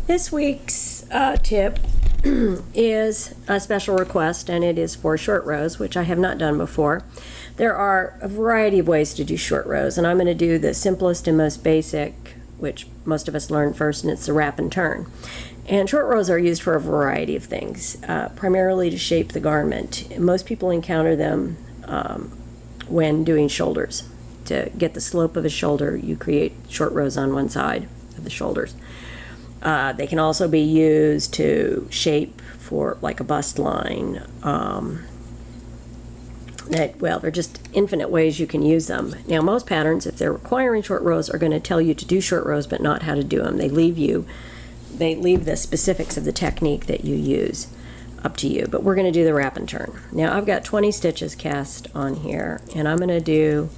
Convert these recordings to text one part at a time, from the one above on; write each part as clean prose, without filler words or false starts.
This week's tip is a special request, and it is for short rows, which I have not done before. There are a variety of ways to do short rows, and I'm going to do the simplest and most basic, which most of us learn first, and it's the wrap and turn. And short rows are used for a variety of things, primarily to shape the garment. Most people encounter them when doing shoulders. To get the slope of a shoulder, you create short rows on one side of the shoulders. They can also be used to shape for like a bust line. Well, they're just infinite ways you can use them. Now, most patterns, if they're requiring short rows, are going to tell you to do short rows but not how to do them. They leave the specifics of the technique that you use up to you. But we're going to do the wrap and turn. Now, I've got 20 stitches cast on here, and I'm going to do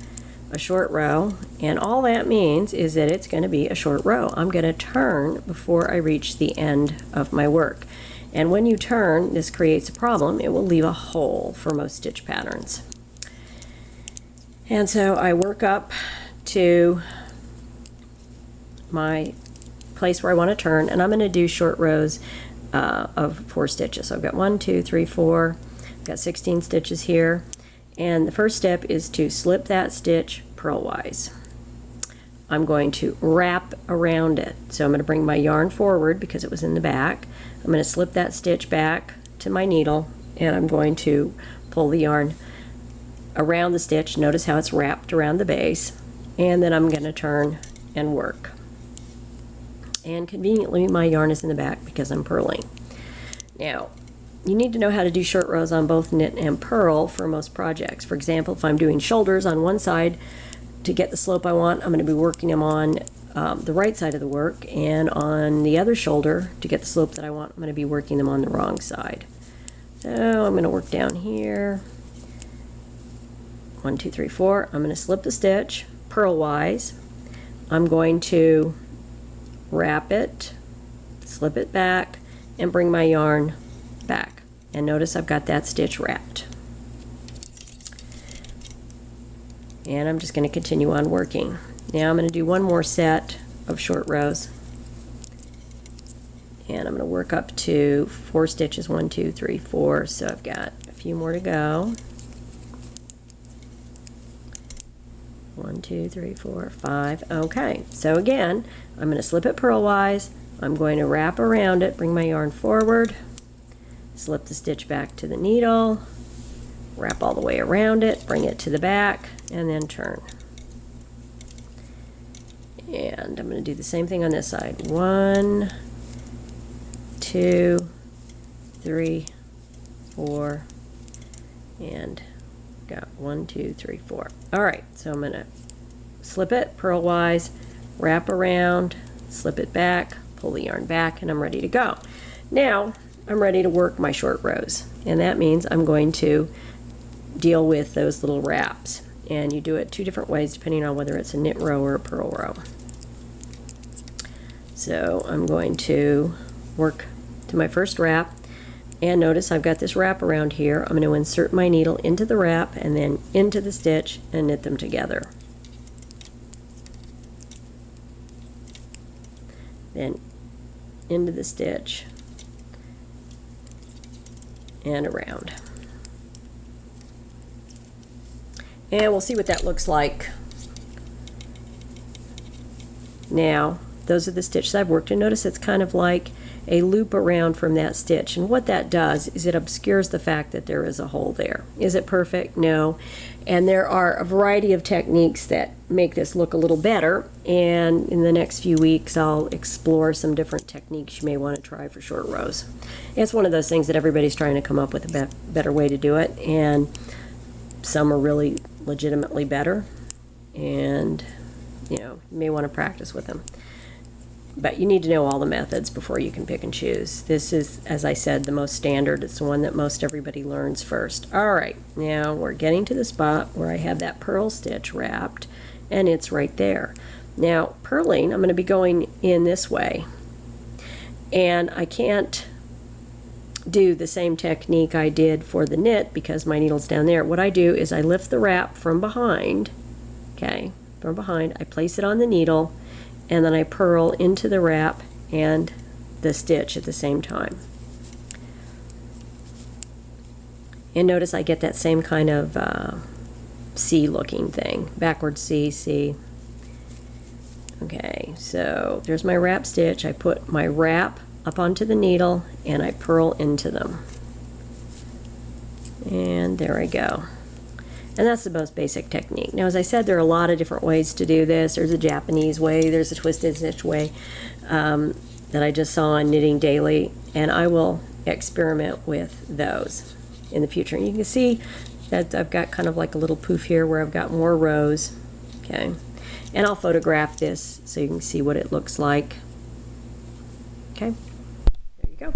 a short row, and all that means is that it's going to be a short row. I'm going to turn before I reach the end of my work. And when you turn, this creates a problem. It will leave a hole for most stitch patterns. And so I work up to my place where I want to turn, and I'm going to do short rows of 4 stitches. So I've got 1, 2, 3, 4. I've got 16 stitches here. And the first step is to slip that stitch purlwise. I'm going to wrap around it. So I'm going to bring my yarn forward because it was in the back. I'm going to slip that stitch back to my needle, and I'm going to pull the yarn around the stitch. Notice how it's wrapped around the base. And then I'm going to turn and work. And conveniently, my yarn is in the back because I'm purling. Now, you need to know how to do short rows on both knit and purl for most projects. For example, if I'm doing shoulders on one side to get the slope I want, I'm going to be working them on the right side of the work, and on the other shoulder to get the slope that I want, I'm going to be working them on the wrong side. So I'm going to work down here. 1, 2, 3, 4. I'm going to slip the stitch purlwise. I'm going to wrap it, slip it back, and bring my yarn back. And notice I've got that stitch wrapped. And I'm just going to continue on working. Now I'm going to do one more set of short rows. And I'm going to work up to 4 stitches, 1, 2, 3, 4. So I've got a few more to go. 1, 2, 3, 4, 5. Okay, so again, I'm going to slip it purlwise. I'm going to wrap around it, bring my yarn forward, slip the stitch back to the needle, wrap all the way around it, bring it to the back, and then turn. And I'm going to do the same thing on this side. 1, 2, 3, 4, and got 1, 2, 3, 4. All right, so I'm going to slip it purlwise, wrap around, slip it back, pull the yarn back, and I'm ready to go. Now I'm ready to work my short rows, and that means I'm going to deal with those little wraps. And you do it 2 different ways depending on whether it's a knit row or a purl row. So I'm going to work to my first wrap, and notice I've got this wrap around here. I'm going to insert my needle into the wrap and then into the stitch and knit them together. Then into the stitch and around. And we'll see what that looks like. Now, those are the stitches I've worked, and notice it's kind of like a loop around from that stitch. And what that does is it obscures the fact that there is a hole there. Is it perfect? No. And there are a variety of techniques that make this look a little better. And in the next few weeks, I'll explore some different techniques you may want to try for short rows. It's one of those things that everybody's trying to come up with a better way to do it. And some are really legitimately better. And, you may want to practice with them. But you need to know all the methods before you can pick and choose. This is, as I said, the most standard. It's the one that most everybody learns first. All right, now we're getting to the spot where I have that purl stitch wrapped, and it's right there. Now, purling, I'm going to be going in this way. And I can't do the same technique I did for the knit because my needle's down there. What I do is I lift the wrap from behind, okay, from behind. I place it on the needle, and then I purl into the wrap and the stitch at the same time. And notice I get that same kind of C looking thing, backward C, C. Okay, so there's my wrap stitch. I put my wrap up onto the needle and I purl into them. And there I go. And that's the most basic technique. Now, as I said, there are a lot of different ways to do this. There's a Japanese way, there's a twisted stitch way that I just saw on Knitting Daily, and I will experiment with those in the future. And you can see that I've got kind of like a little poof here where I've got more rows. Okay, and I'll photograph this so you can see what it looks like. Okay, there you go.